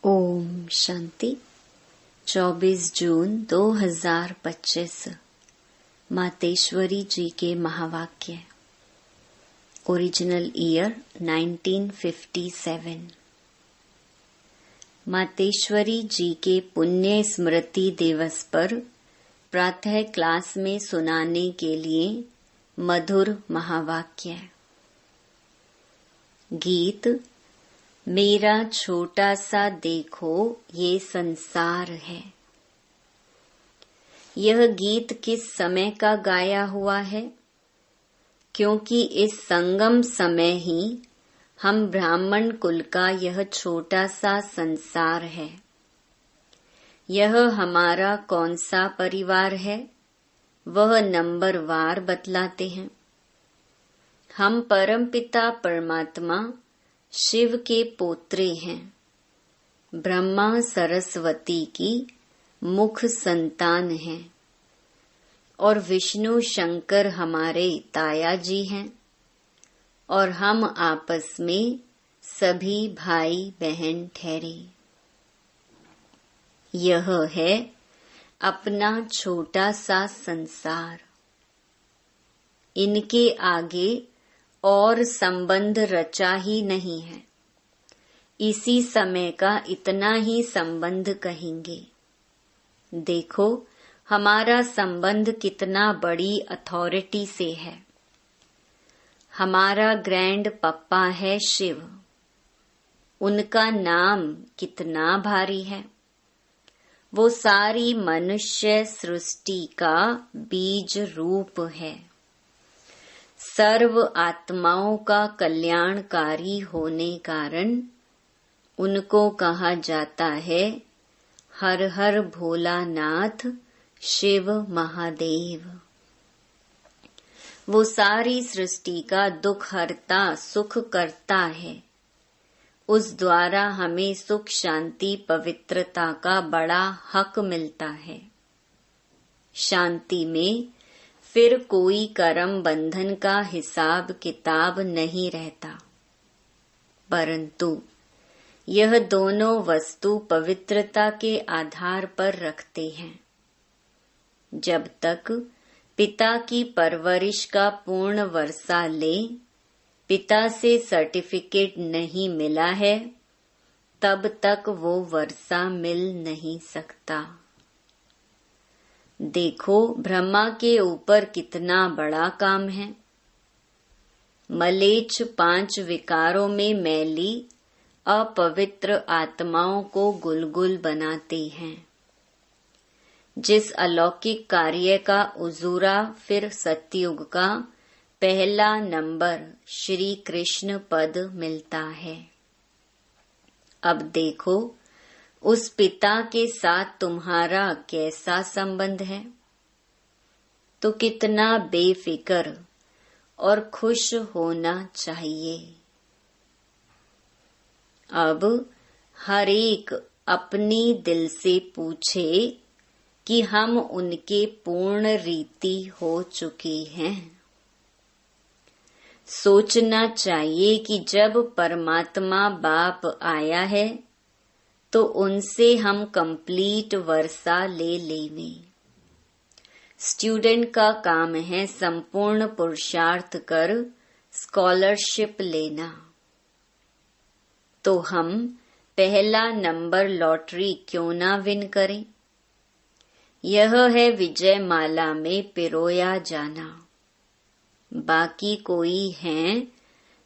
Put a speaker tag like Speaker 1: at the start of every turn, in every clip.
Speaker 1: ओम शांति। 24 जून 2025 मातेश्वरी जी के महावाक्य। Original year 1957। Mateshwari जी के पुण्य स्मृति दिवस पर प्रातः क्लास में सुनाने के लिए मधुर महावाक्य। गीत। मेरा छोटा सा देखो ये संसार है। यह गीत किस समय का गाया हुआ है? क्योंकि इस संगम समय ही हम ब्राह्मण कुल का यह छोटा सा संसार है। यह हमारा कौन सा परिवार है, वह नंबरवार बतलाते हैं। हम परमपिता परमात्मा शिव के पोत्रे हैं। ब्रह्मा सरस्वती की मुख संतान हैं और विष्णु शंकर हमारे ताया जी हैं और हम आपस में सभी भाई बहन ठहरे। यह है अपना छोटा सा संसार। इनके आगे और संबंध रचा ही नहीं है। इसी समय का इतना ही संबंध कहेंगे। देखो हमारा संबंध कितना बड़ी अथॉरिटी से है। हमारा ग्रैंड पप्पा है शिव। उनका नाम कितना भारी है। वो सारी मनुष्य सृष्टि का बीज रूप है। सर्व आत्माओं का कल्याणकारी होने कारण उनको कहा जाता है हर हर भोलानाथ शिव महादेव। वो सारी सृष्टि का दुख हरता सुख करता है। उस द्वारा हमें सुख शांति पवित्रता का बड़ा हक मिलता है। शांति में फिर कोई कर्म बंधन का हिसाब किताब नहीं रहता, परंतु यह दोनों वस्तु पवित्रता के आधार पर रखते हैं। जब तक पिता की परवरिश का पूर्ण वर्षा ले, पिता से सर्टिफिकेट नहीं मिला है, तब तक वो वर्षा मिल नहीं सकता। देखो ब्रह्मा के ऊपर कितना बड़ा काम है। मलेच्छ 5 विकारों में मैली अपवित्र आत्माओं को गुलगुल बनाते हैं। जिस अलौकिक कार्य का उजूरा फिर सतयुग का पहला नंबर श्री कृष्ण पद मिलता है। अब देखो उस पिता के साथ तुम्हारा कैसा संबंध है, तो कितना बेफिक्र और खुश होना चाहिए। अब हर एक अपनी दिल से पूछे कि हम उनके पूर्ण रीति हो चुके हैं। सोचना चाहिए कि जब परमात्मा बाप आया है तो उनसे हम कंप्लीट वर्षा ले लेवें। स्टूडेंट का काम है संपूर्ण पुरुषार्थ कर स्कॉलरशिप लेना। तो हम पहला नंबर लॉटरी क्यों ना विन करें। यह है विजय माला में पिरोया जाना। बाकी कोई हैं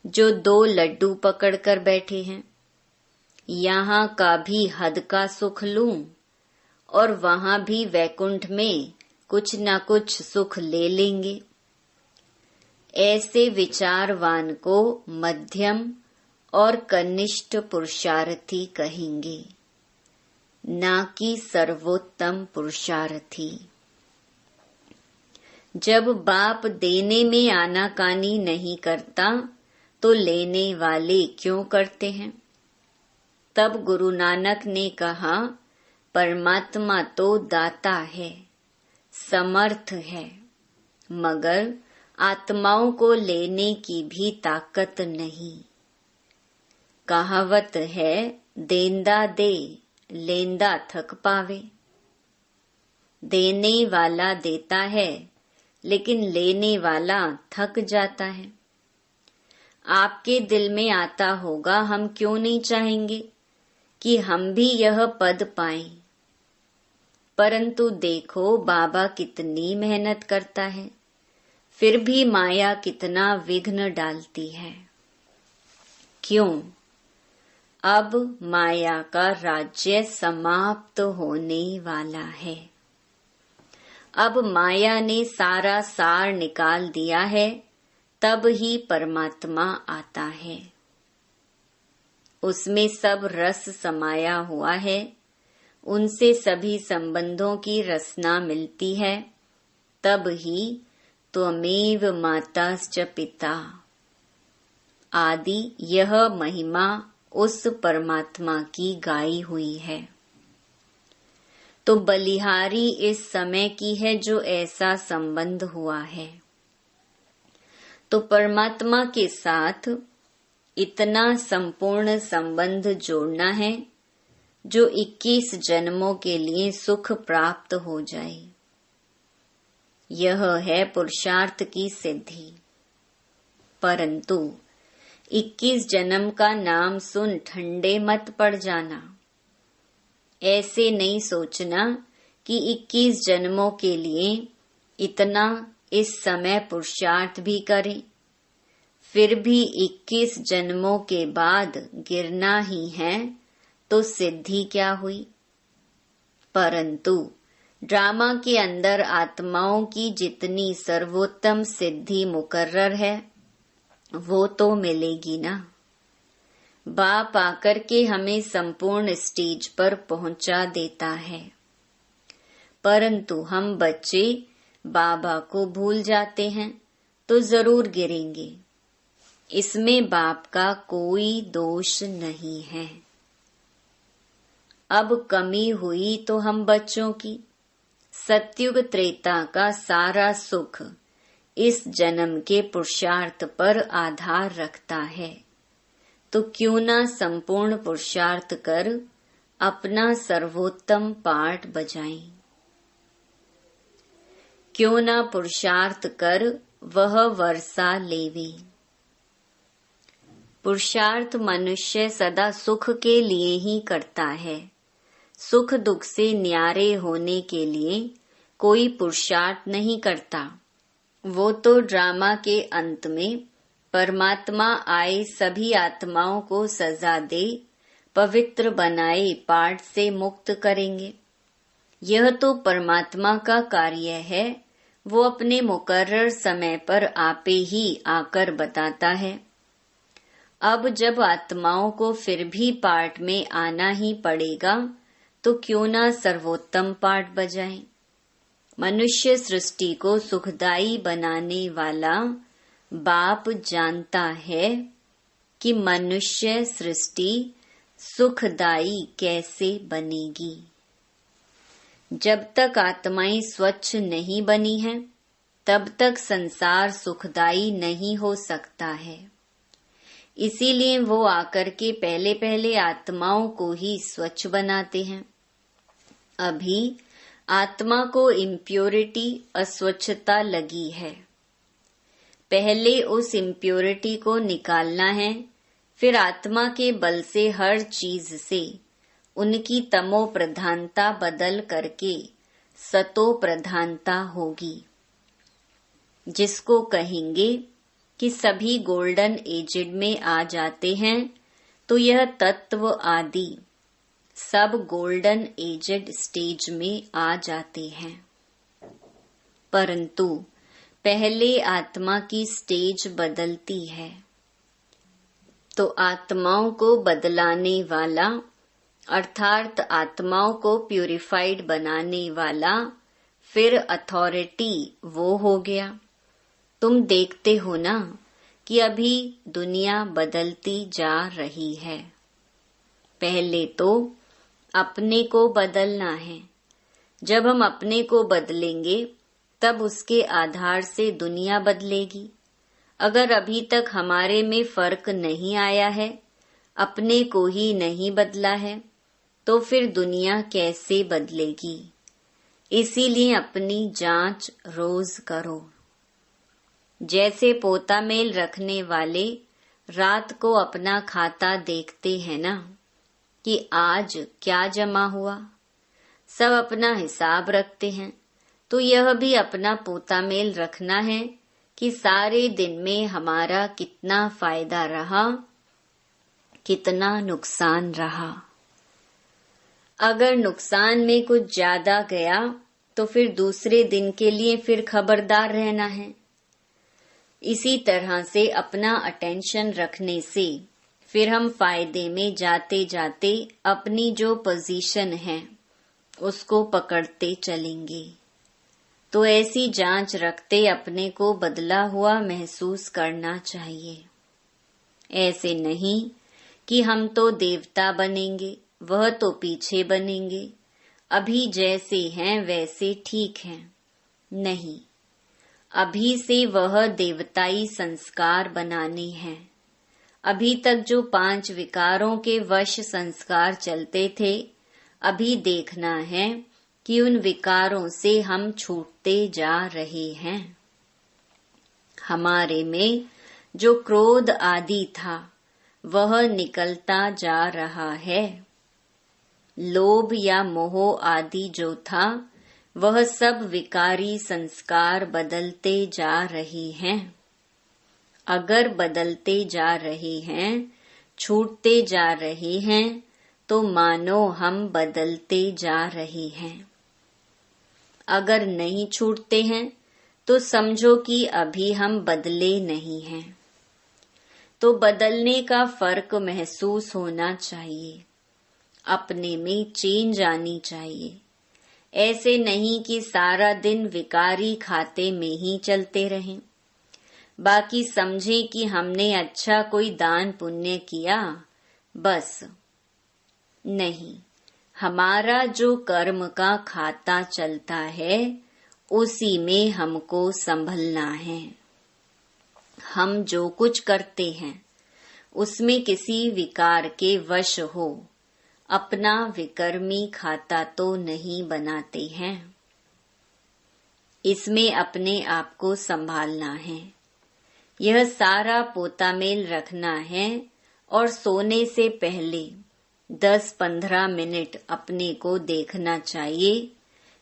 Speaker 1: जो 2 लड्डू पकड़कर बैठे हैं। यहाँ का भी हद का सुख लूं और वहाँ भी वैकुंठ में कुछ न कुछ सुख ले लेंगे। ऐसे विचारवान को मध्यम और कनिष्ठ पुरुषार्थी कहेंगे, ना कि सर्वोत्तम पुरुषार्थी। जब बाप देने में आनाकानी नहीं करता तो लेने वाले क्यों करते हैं। तब गुरु नानक ने कहा परमात्मा तो दाता है, समर्थ है, मगर आत्माओं को लेने की भी ताकत नहीं। कहावत है देंदा दे लेंदा थक पावे। देने वाला देता है, लेकिन लेने वाला थक जाता है। आपके दिल में आता होगा, हम क्यों नहीं चाहेंगे कि हम भी यह पद पाएं। परंतु देखो बाबा कितनी मेहनत करता है, फिर भी माया कितना विघ्न डालती है। क्यों? अब माया का राज्य समाप्त होने वाला है। अब माया ने सारा सार निकाल दिया है, तब ही परमात्मा आता है। उसमें सब रस समाया हुआ है, उनसे सभी संबंधों की रसना मिलती है, तब ही त्वमेव माताश्च पिता आदि यह महिमा उस परमात्मा की गाई हुई है। तो बलिहारी इस समय की है जो ऐसा संबंध हुआ है। तो परमात्मा के साथ इतना संपूर्ण संबंध जोड़ना है जो 21 जन्मों के लिए सुख प्राप्त हो जाए। यह है पुरुषार्थ की सिद्धि। परंतु 21 जन्म का नाम सुन ठंडे मत पड़ जाना। ऐसे नहीं सोचना कि 21 जन्मों के लिए इतना इस समय पुरुषार्थ भी करें, फिर भी 21 जन्मों के बाद गिरना ही है, तो सिद्धि क्या हुई। परंतु ड्रामा के अंदर आत्माओं की जितनी सर्वोत्तम सिद्धि मुकर्रर है, वो तो मिलेगी ना। बाप आकर के हमें संपूर्ण स्टेज पर पहुंचा देता है, परंतु हम बच्चे बाबा को भूल जाते हैं तो जरूर गिरेंगे। इसमें बाप का कोई दोष नहीं है। अब कमी हुई तो हम बच्चों की। सतयुग त्रेता का सारा सुख इस जन्म के पुरुषार्थ पर आधार रखता है, तो क्यों ना संपूर्ण पुरुषार्थ कर अपना सर्वोत्तम पाठ बजाएं। क्यों ना पुरुषार्थ कर वह वर्षा लेवे। पुरुषार्थ मनुष्य सदा सुख के लिए ही करता है। सुख दुख से न्यारे होने के लिए कोई पुरुषार्थ नहीं करता। वो तो ड्रामा के अंत में परमात्मा आए सभी आत्माओं को सजा दे, पवित्र बनाए, पाठ से मुक्त करेंगे। यह तो परमात्मा का कार्य है। वो अपने मुकर्रर समय पर आपे ही आकर बताता है। अब जब आत्माओं को फिर भी पाठ में आना ही पड़ेगा, तो क्यों ना सर्वोत्तम पाठ बजाएं। मनुष्य सृष्टि को सुखदायी बनाने वाला बाप जानता है कि मनुष्य सृष्टि सुखदायी कैसे बनेगी। जब तक आत्माएं स्वच्छ नहीं बनी हैं, तब तक संसार सुखदायी नहीं हो सकता है। इसीलिए वो आकर के पहले पहले आत्माओं को ही स्वच्छ बनाते हैं। अभी आत्मा को इम्प्योरिटी, अस्वच्छता लगी है। पहले उस इम्प्योरिटी को निकालना है, फिर आत्मा के बल से हर चीज से उनकी तमो प्रधानता बदल करके सतो प्रधानता होगी, जिसको कहेंगे कि सभी गोल्डन एजेड में आ जाते हैं। तो यह तत्व आदि सब गोल्डन एजेड स्टेज में आ जाते हैं। परंतु पहले आत्मा की स्टेज बदलती है। तो आत्माओं को बदलाने वाला, अर्थात आत्माओं को प्यूरिफाइड बनाने वाला, फिर अथॉरिटी वो हो गया। तुम देखते हो ना कि अभी दुनिया बदलती जा रही है। पहले तो अपने को बदलना है। जब हम अपने को बदलेंगे, तब उसके आधार से दुनिया बदलेगी। अगर अभी तक हमारे में फर्क नहीं आया है, अपने को ही नहीं बदला है तो फिर दुनिया कैसे बदलेगी। इसीलिए अपनी जांच रोज करो। जैसे पोता मेल रखने वाले रात को अपना खाता देखते हैं ना कि आज क्या जमा हुआ, सब अपना हिसाब रखते हैं, तो यह भी अपना पोता मेल रखना है कि सारे दिन में हमारा कितना फायदा रहा, कितना नुकसान रहा। अगर नुकसान में कुछ ज्यादा गया तो फिर दूसरे दिन के लिए फिर खबरदार रहना है। इसी तरह से अपना अटेंशन रखने से फिर हम फायदे में जाते जाते अपनी जो पोजीशन है उसको पकड़ते चलेंगे। तो ऐसी जांच रखते अपने को बदला हुआ महसूस करना चाहिए। ऐसे नहीं कि हम तो देवता बनेंगे, वह तो पीछे बनेंगे, अभी जैसे हैं वैसे ठीक हैं। नहीं, अभी से वह देवताई संस्कार बनाने हैं। अभी तक जो 5 विकारों के वश संस्कार चलते थे, अभी देखना है कि उन विकारों से हम छूटते जा रहे हैं। हमारे में जो क्रोध आदि था वह निकलता जा रहा है। लोभ या मोह आदि जो था वह सब विकारी संस्कार बदलते जा रहे हैं। अगर बदलते जा रहे हैं, छूटते जा रहे हैं, तो मानो हम बदलते जा रहे हैं। अगर नहीं छूटते हैं तो समझो कि अभी हम बदले नहीं हैं। तो बदलने का फर्क महसूस होना चाहिए, अपने में चेंज आनी चाहिए। ऐसे नहीं कि सारा दिन विकारी खाते में ही चलते रहें, बाकी समझे कि हमने अच्छा कोई दान पुण्य किया, बस नहीं। हमारा जो कर्म का खाता चलता है उसी में हमको संभलना है। हम जो कुछ करते हैं उसमें किसी विकार के वश हो अपना विकर्मी खाता तो नहीं बनाते हैं। इसमें अपने आप को संभालना है। यह सारा पोता मेल रखना है और सोने से पहले 10-15 मिनट अपने को देखना चाहिए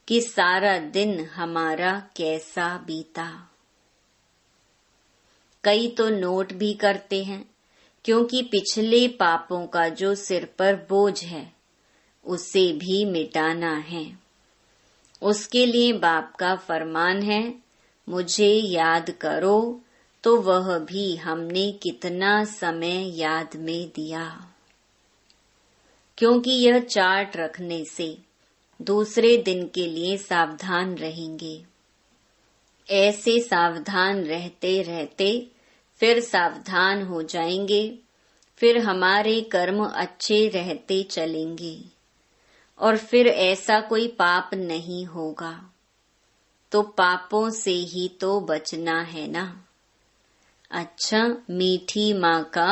Speaker 1: कि सारा दिन हमारा कैसा बीता। कई तो नोट भी करते हैं, क्योंकि पिछले पापों का जो सिर पर बोझ है उसे भी मिटाना है। उसके लिए बाप का फरमान है, मुझे याद करो, तो वह भी हमने कितना समय याद में दिया। क्योंकि यह चार्ट रखने से दूसरे दिन के लिए सावधान रहेंगे। ऐसे सावधान रहते रहते फिर सावधान हो जाएंगे, फिर हमारे कर्म अच्छे रहते चलेंगे और फिर ऐसा कोई पाप नहीं होगा। तो पापों से ही तो बचना है ना। अच्छा, मीठी माँ का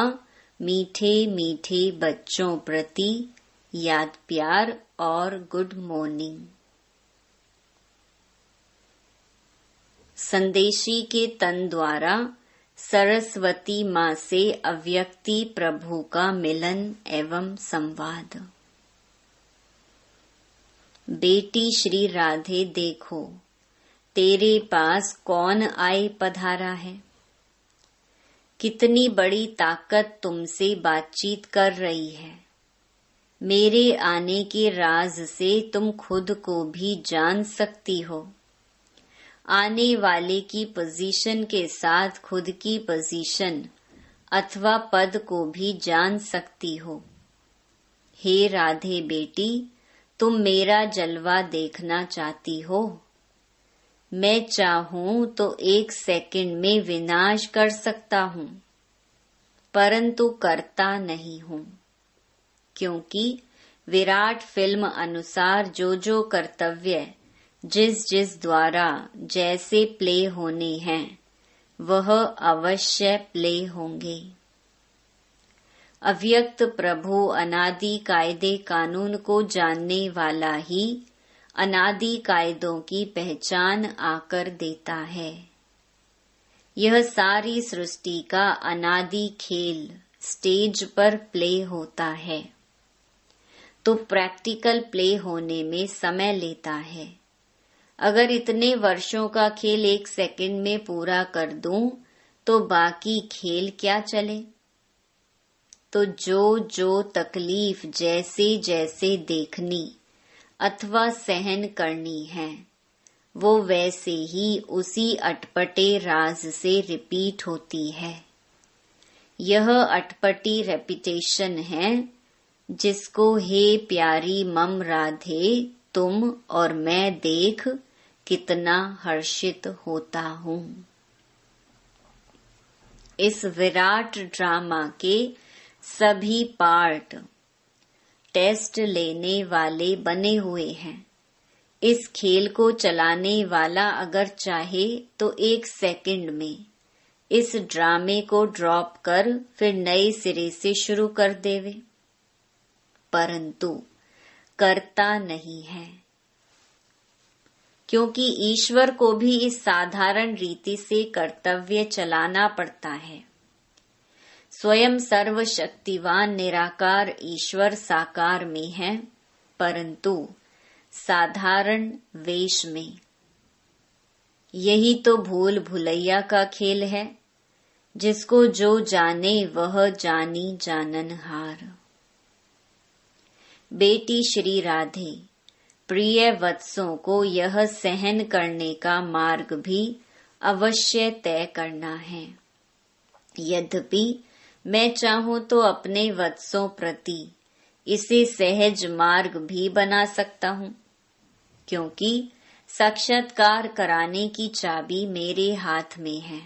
Speaker 1: मीठे मीठे बच्चों प्रति याद प्यार और गुड मॉर्निंग। संदेशी के तन द्वारा सरस्वती माँ से अव्यक्ति प्रभु का मिलन एवं संवाद। बेटी श्री राधे, देखो तेरे पास कौन आए पधारा है। कितनी बड़ी ताकत तुमसे बातचीत कर रही है। मेरे आने के राज से तुम खुद को भी जान सकती हो। आने वाले की पोजीशन के साथ खुद की पोजीशन अथवा पद को भी जान सकती हो। हे राधे बेटी, तुम मेरा जलवा देखना चाहती हो। मैं चाहूं तो 1 सेकंड में विनाश कर सकता हूं, परंतु करता नहीं हूं, क्योंकि विराट फिल्म अनुसार जो जो कर्तव्य जिस जिस द्वारा जैसे प्ले होने हैं वह अवश्य प्ले होंगे। अव्यक्त प्रभु अनादि कायदे कानून को जानने वाला ही अनादि कायदों की पहचान आकर देता है। यह सारी सृष्टि का अनादि खेल स्टेज पर प्ले होता है, तो प्रैक्टिकल प्ले होने में समय लेता है। अगर इतने वर्षों का खेल 1 सेकंड में पूरा कर दूं, तो बाकी खेल क्या चले। तो जो जो तकलीफ जैसे जैसे देखनी अथवा सहन करनी है, वो वैसे ही उसी अटपटे राज से रिपीट होती है। यह अटपटी रेपिटेशन है जिसको हे प्यारी मम राधे तुम और मैं देख कितना हर्षित होता हूँ। इस विराट ड्रामा के सभी पार्ट टेस्ट लेने वाले बने हुए हैं। इस खेल को चलाने वाला अगर चाहे तो 1 सेकंड में इस ड्रामे को ड्रॉप कर फिर नए सिरे से शुरू कर देवे, परंतु करता नहीं है, क्योंकि ईश्वर को भी इस साधारण रीति से कर्तव्य चलाना पड़ता है। स्वयं सर्वशक्तिवान निराकार ईश्वर साकार में है, परंतु साधारण वेश में। यही तो भूल भुलैया का खेल है, जिसको जो जाने वह जानी जाननहार। बेटी श्री राधे, प्रिय वत्सों को यह सहन करने का मार्ग भी अवश्य तय करना है। यद्यपि मैं चाहूं तो अपने वत्सों प्रति इसे सहज मार्ग भी बना सकता हूँ, क्योंकि साक्षात्कार कराने की चाबी मेरे हाथ में है।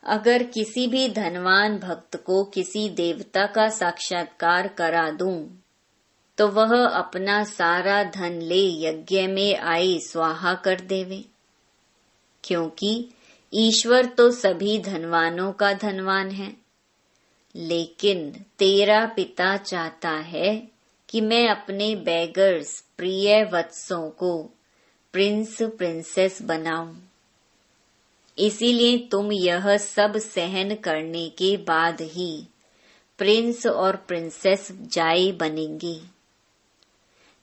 Speaker 1: अगर किसी भी धनवान भक्त को किसी देवता का साक्षात्कार करा दूं, तो वह अपना सारा धन ले यज्ञ में आए स्वाहा कर देवे, क्योंकि ईश्वर तो सभी धनवानों का धनवान है। लेकिन तेरा पिता चाहता है कि मैं अपने बेगर्स प्रिय वत्सों को प्रिंस प्रिंसेस बनाऊं। इसीलिए तुम यह सब सहन करने के बाद ही प्रिंस और प्रिंसेस जाए बनेंगे।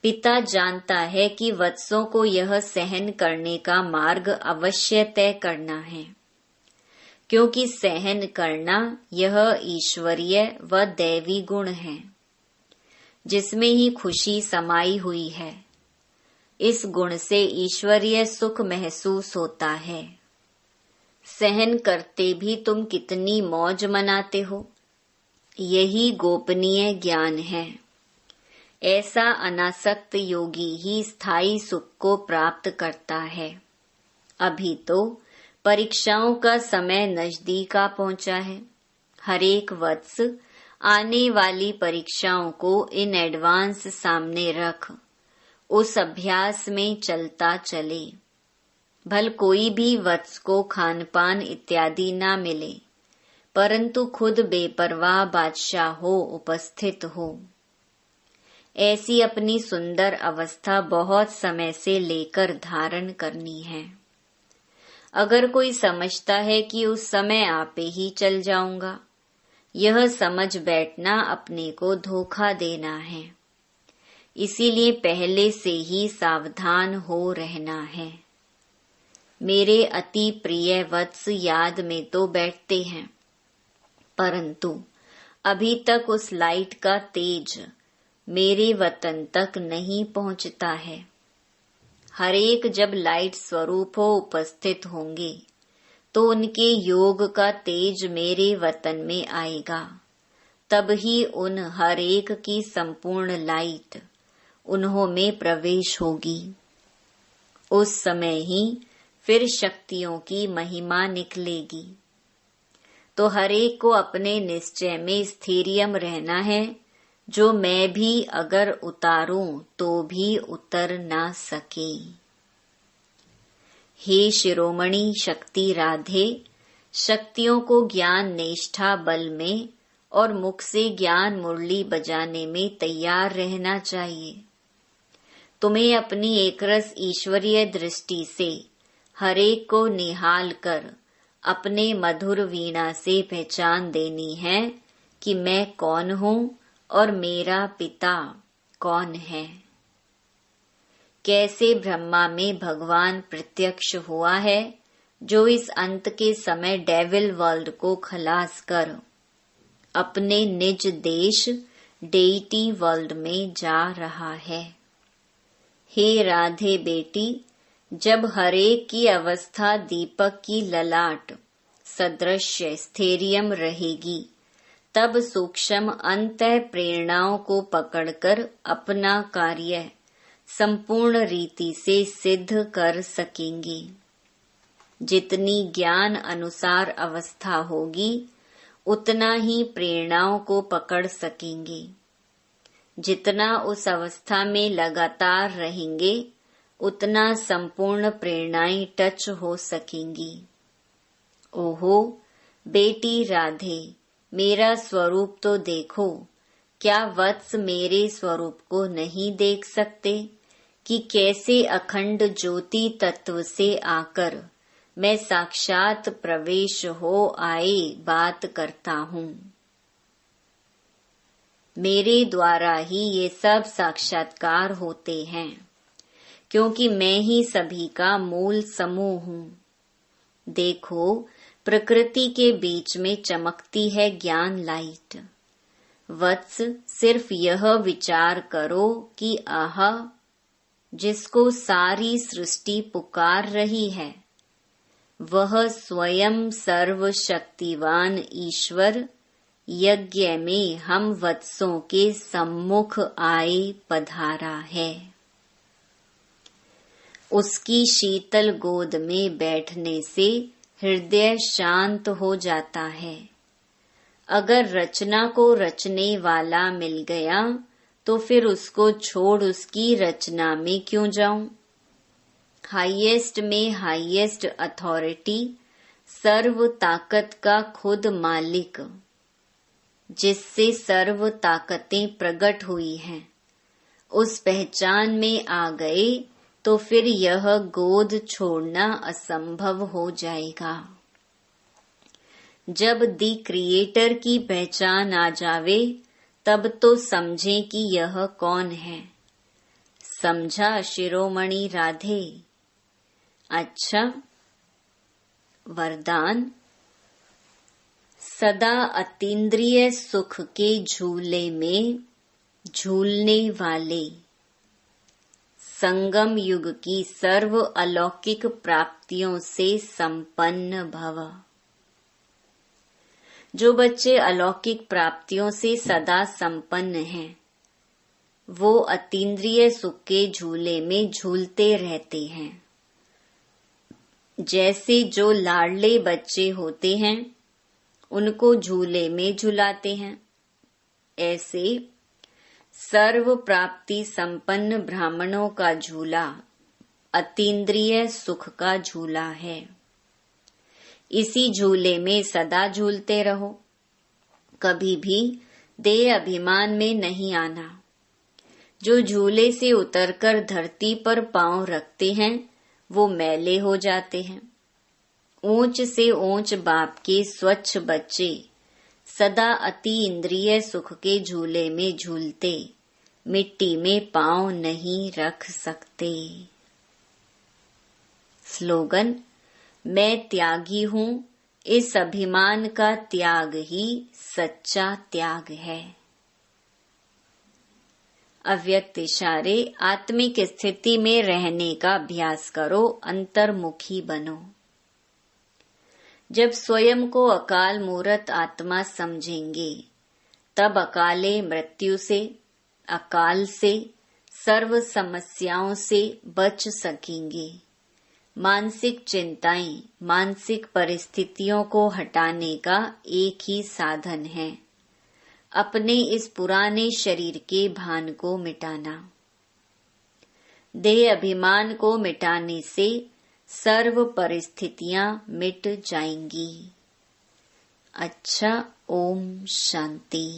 Speaker 1: पिता जानता है कि वत्सों को यह सहन करने का मार्ग अवश्य तय करना है, क्योंकि सहन करना यह ईश्वरीय व दैवी गुण है, जिसमें ही खुशी समाई हुई है। इस गुण से ईश्वरीय सुख महसूस होता है। सहन करते भी तुम कितनी मौज मनाते हो, यही गोपनीय ज्ञान है। ऐसा अनासक्त योगी ही स्थायी सुख को प्राप्त करता है। अभी तो परीक्षाओं का समय नजदीक आ पहुंचा है। हर एक वत्स आने वाली परीक्षाओं को इन एडवांस सामने रख उस अभ्यास में चलता चले। भल कोई भी वत्स को खान पान इत्यादि ना मिले, परंतु खुद बेपरवाह बादशाह हो उपस्थित हो। ऐसी अपनी सुंदर अवस्था बहुत समय से लेकर धारण करनी है। अगर कोई समझता है कि उस समय आपे ही चल जाऊंगा, यह समझ बैठना अपने को धोखा देना है। इसीलिए पहले से ही सावधान हो रहना है। मेरे अति प्रिय वत्स याद में तो बैठते हैं, परंतु अभी तक उस लाइट का तेज मेरे वतन तक नहीं पहुंचता है। हर एक जब लाइट स्वरूप हो उपस्थित होंगे, तो उनके योग का तेज मेरे वतन में आएगा। तब ही उन हर एक की संपूर्ण लाइट उन्हों में प्रवेश होगी। उस समय ही फिर शक्तियों की महिमा निकलेगी। तो हर एक को अपने निश्चय में स्थैर्यम रहना है, जो मैं भी अगर उतारूं तो भी उतर ना सके। हे शिरोमणि शक्ति राधे, शक्तियों को ज्ञान निष्ठा बल में और मुख से ज्ञान मुरली बजाने में तैयार रहना चाहिए। तुम्हें अपनी एकरस ईश्वरीय दृष्टि से हरेक को निहाल कर अपने मधुर वीणा से पहचान देनी है कि मैं कौन हूँ और मेरा पिता कौन है। कैसे ब्रह्मा में भगवान प्रत्यक्ष हुआ है, जो इस अंत के समय डेविल वर्ल्ड को खलास कर अपने निज देश डेइटी वर्ल्ड में जा रहा है। हे राधे बेटी, जब हरेक की अवस्था दीपक की ललाट सदृश्य स्थैर्यम रहेगी, तब सूक्ष्म अंतः प्रेरणाओं को पकड़कर अपना कार्य संपूर्ण रीति से सिद्ध कर सकेंगे। जितनी ज्ञान अनुसार अवस्था होगी, उतना ही प्रेरणाओं को पकड़ सकेंगे। जितना उस अवस्था में लगातार रहेंगे, उतना संपूर्ण प्रेरणाएं टच हो सकेंगी। ओहो बेटी राधे, मेरा स्वरूप तो देखो। क्या वत्स मेरे स्वरूप को नहीं देख सकते कि कैसे अखंड ज्योति तत्व से आकर मैं साक्षात प्रवेश हो आए बात करता हूँ। मेरे द्वारा ही ये सब साक्षात्कार होते हैं, क्योंकि मैं ही सभी का मूल समूह हूँ। देखो, प्रकृति के बीच में चमकती है ज्ञान लाइट। वत्स, सिर्फ यह विचार करो कि आहा, जिसको सारी सृष्टि पुकार रही है, वह स्वयं सर्वशक्तिवान ईश्वर यज्ञ में हम वत्सों के सम्मुख आए पधारा है। उसकी शीतल गोद में बैठने से हृदय शांत हो जाता है। अगर रचना को रचने वाला मिल गया तो फिर उसको छोड़ उसकी रचना में क्यों जाऊं। हाईएस्ट में हाईएस्ट अथॉरिटी, सर्व ताकत का खुद मालिक, जिससे सर्व ताकतें प्रकट हुई हैं, उस पहचान में आ गए तो फिर यह गोद छोड़ना असंभव हो जाएगा। जब दी क्रिएटर की पहचान आ जावे, तब तो समझें कि यह कौन है। समझा शिरोमणि राधे? अच्छा, वरदान। सदा अतीन्द्रिय सुख के झूले में झूलने वाले, संगम युग की सर्व अलौकिक प्राप्तियों से संपन्न भव। जो बच्चे अलौकिक प्राप्तियों से सदा संपन्न हैं, वो अतीन्द्रिय सुख के झूले में झूलते रहते हैं। जैसे जो लाडले बच्चे होते हैं, उनको झूले में झुलाते हैं, ऐसे सर्व प्राप्ति संपन्न ब्राह्मणों का झूला अतीन्द्रिय सुख का झूला है। इसी झूले में सदा झूलते रहो, कभी भी देह अभिमान में नहीं आना। जो झूले से उतरकर धरती पर पांव रखते हैं, वो मैले हो जाते हैं। ऊंच से ऊंच बाप के स्वच्छ बच्चे सदा अति इंद्रिय सुख के झूले में झूलते मिट्टी में पांव नहीं रख सकते। स्लोगन: मैं त्यागी हूँ, इस अभिमान का त्याग ही सच्चा त्याग है। अव्यक्त इशारे: आत्मिक स्थिति में रहने का अभ्यास करो, अंतर्मुखी बनो। जब स्वयं को अकाल मूर्त आत्मा समझेंगे, तब अकाले मृत्यु से, अकाल से, सर्व समस्याओं से बच सकेंगे। मानसिक चिंताएं, मानसिक परिस्थितियों को हटाने का एक ही साधन है, अपने इस पुराने शरीर के भान को मिटाना। देह अभिमान को मिटाने से सर्व परिस्थितियां मिट जाएंगी। अच्छा, ओम शांति।